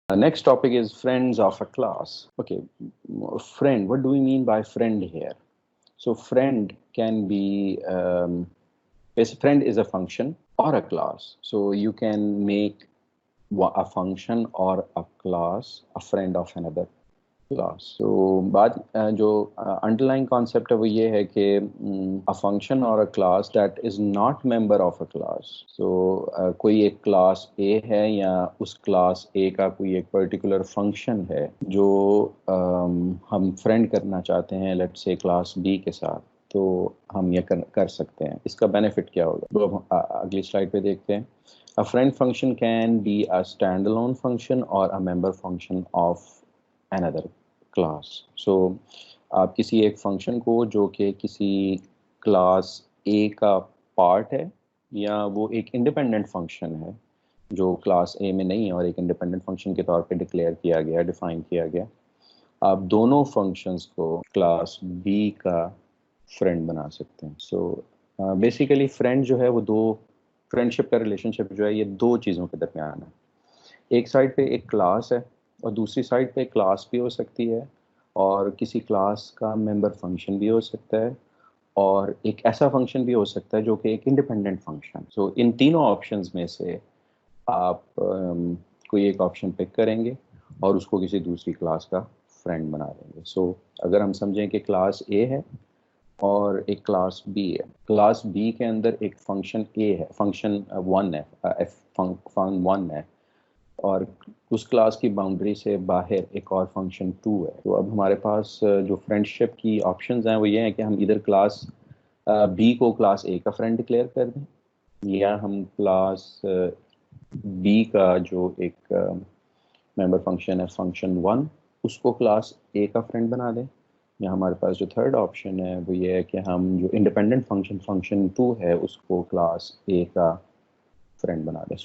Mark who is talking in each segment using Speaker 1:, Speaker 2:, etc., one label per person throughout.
Speaker 1: Next topic is friends of a class. Okay, friend. What do we mean by friend here? So friend can be, friend is a function or a class. So you can make a function or a class a friend of another class. तो बात जो underline concept है वो ये है कि a function और a class that is not member of a class. So कोई एक क्लास ए है या उस क्लास ए का कोई एक पर्टिकुलर फंक्शन है जो हम फ्रेंड करना चाहते हैं, लेट्स से क्लास बी के साथ, तो हम ये कर सकते हैं। इसका बेनिफिट क्या होगा वो हम अगली स्लाइड पे देखते हैं। A friend function can be a standalone function or a member function of another class. So आप किसी एक फंक्शन को जो कि किसी क्लास ए का पार्ट है या वो एक इंडिपेंडेंट फंक्शन है जो क्लास ए में नहीं है और एक इंडिपेंडेंट फंक्शन के तौर पे डिक्लेयर किया गया, डिफाइन किया गया, आप दोनों फंक्शंस को क्लास बी का फ्रेंड बना सकते हैं। सो बेसिकली फ्रेंड जो है वो दो, फ्रेंडशिप का रिलेशनशिप जो है ये दो चीज़ों के दरमियान है। एक साइड पे एक क्लास है और दूसरी साइड पे क्लास भी हो सकती है और किसी क्लास का मेंबर फंक्शन भी हो सकता है और एक ऐसा फंक्शन भी हो सकता है जो कि एक इंडिपेंडेंट फंक्शन। सो इन तीनों ऑप्शंस में से आप कोई एक ऑप्शन पिक करेंगे और उसको किसी दूसरी क्लास का फ्रेंड बना देंगे। सो अगर हम समझें कि क्लास ए है और एक क्लास बी है, क्लास बी के अंदर एक फंक्शन ए है, फंक्शन वन है, फंक्शन वन है, और उस क्लास की बाउंड्री से बाहर एक और फंक्शन टू है। तो अब हमारे पास जो फ्रेंडशिप की ऑप्शंस हैं वो ये हैं कि हम इधर क्लास बी को क्लास ए का फ्रेंड डिक्लेयर कर दें, या हम क्लास बी का जो एक मेंबर फंक्शन है फंक्शन वन, उसको क्लास ए का फ्रेंड बना दें, या हमारे पास जो थर्ड ऑप्शन है वो ये है कि हम जो इंडिपेंडेंट फंक्शन फंक्शन टू है उसको क्लास ए का फ्रेंड बना दें।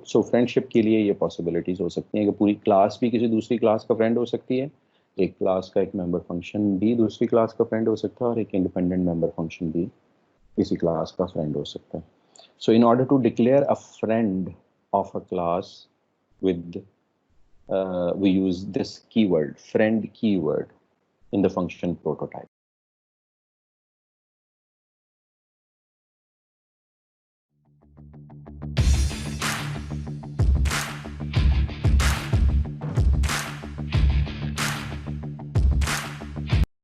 Speaker 1: सो फ्रेंडशिप के लिए ये पॉसिबिलिटीज़ हो सकती हैं कि पूरी क्लास भी किसी दूसरी क्लास का फ्रेंड हो सकती है, एक क्लास का एक मेंबर फंक्शन भी दूसरी क्लास का फ्रेंड हो सकता है और एक इंडिपेंडेंट मेंबर फंक्शन भी किसी क्लास का फ्रेंड हो सकता है। So in order to declare a friend of a class with we use this keyword, friend keyword, in the function prototype.